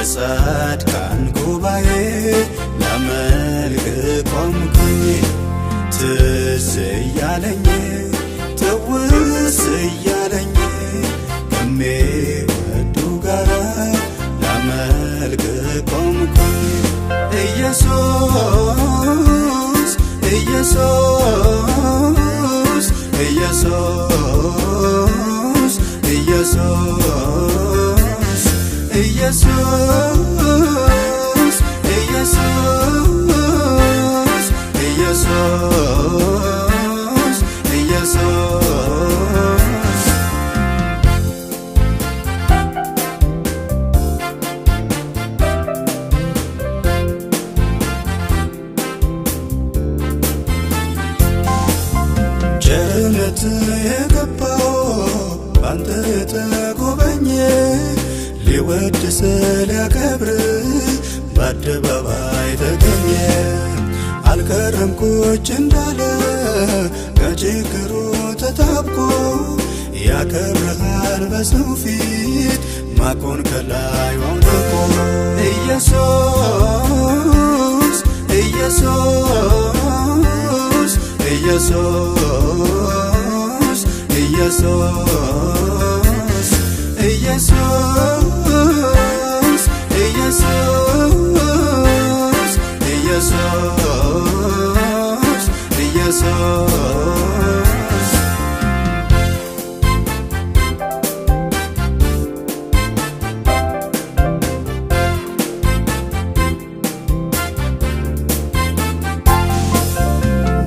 በጻድቃን ጉባኤ ላመልክ ቆምኩኝ ትዝ እያለኝ ትውስ እያለኝ ከሚወዱ ጋር ላመልክ ቆምኩኝ ኢየሱስ ኢየሱስ ኢየሱስ ኢየሱስ ኢየሱስ ኢየሱስ ኢየሱስ ኢየሱስ ጀነት የገባው ባንተ ተጎበኘ ሊወድስ ሊያከብር በአደባባይ ተገኘ አልቀረም ቁጭ እንዳለ ከችግሩ ተጣብቆ ያከብርሃል በሰው ፊት ማቆን ከላይ አውልቆ ኢየሱስ ኢየሱስ ኢየሱስ ኢየሱስ ኢየሱስ ኢየሱስ ኢየሱስ ኢየሱስ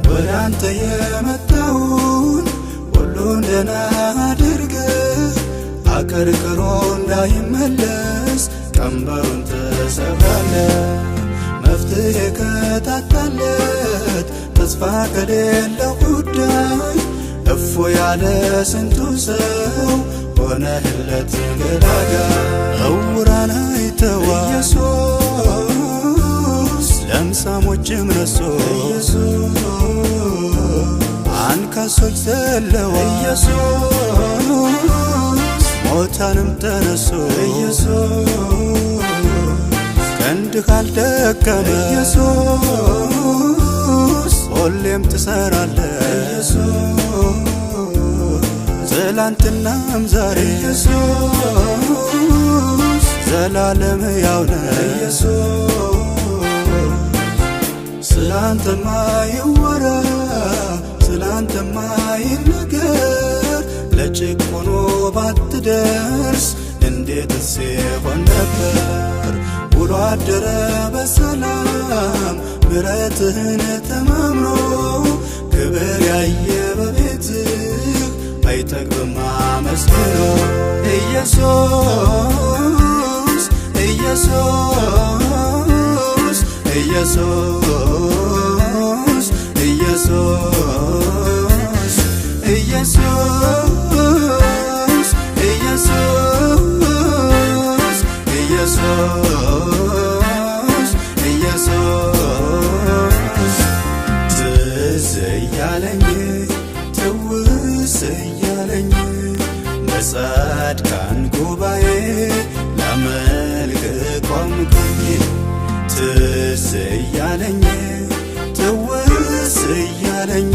ወደ አንተ የመጣውን ሁሉን ደህና አድርገህ አቀርቅሮ እንዳይመለስ ቀንበሩን ትሰብራለህ መፍትሄ ከታጣለት ተስፋ ከሌለው ጉዳይ እፎ ያለ ስንቱ ሰው ሆነህለት ገላጋይ ዕውራን አይተዋል ኢየሱስ ለምጻሞችም ነሶ ኢየሱስ አንካሶች ዘለዋል ኢየሱስ ሞታንም ተነሶ ኢየሱስ ቀንድ ካልደከመ ኢየሱስ ሁሌም ትሰራለህ ኢየሱስ ትላንትናም ዛሬ ኢየሱስ ዘላለም ሕያው ነህ ኢየሱስ ስላንተማ ይወራ ስላንተማ ይነገር ለጭቆኖ ባትደርስ እንዴትስ ይሆን ነበር ውሎ አደረ በሰላም ምሕረትህን ተማምኖ ክብር ያየ በቤትህ አይጠግብም አመስግኖ ኢየሱስ ኢየሱስ ኢየሱስ ኢየሱስ ኢየሱስ ኢየሱስ ኢየሱስ ኢየሱስ ትዝ እያለኝ ትውስ እያለኝ በጻድቃን ጉባኤ ላመልክ ቆምኩኝ ትዝ እያለኝ ትውስ እያለኝ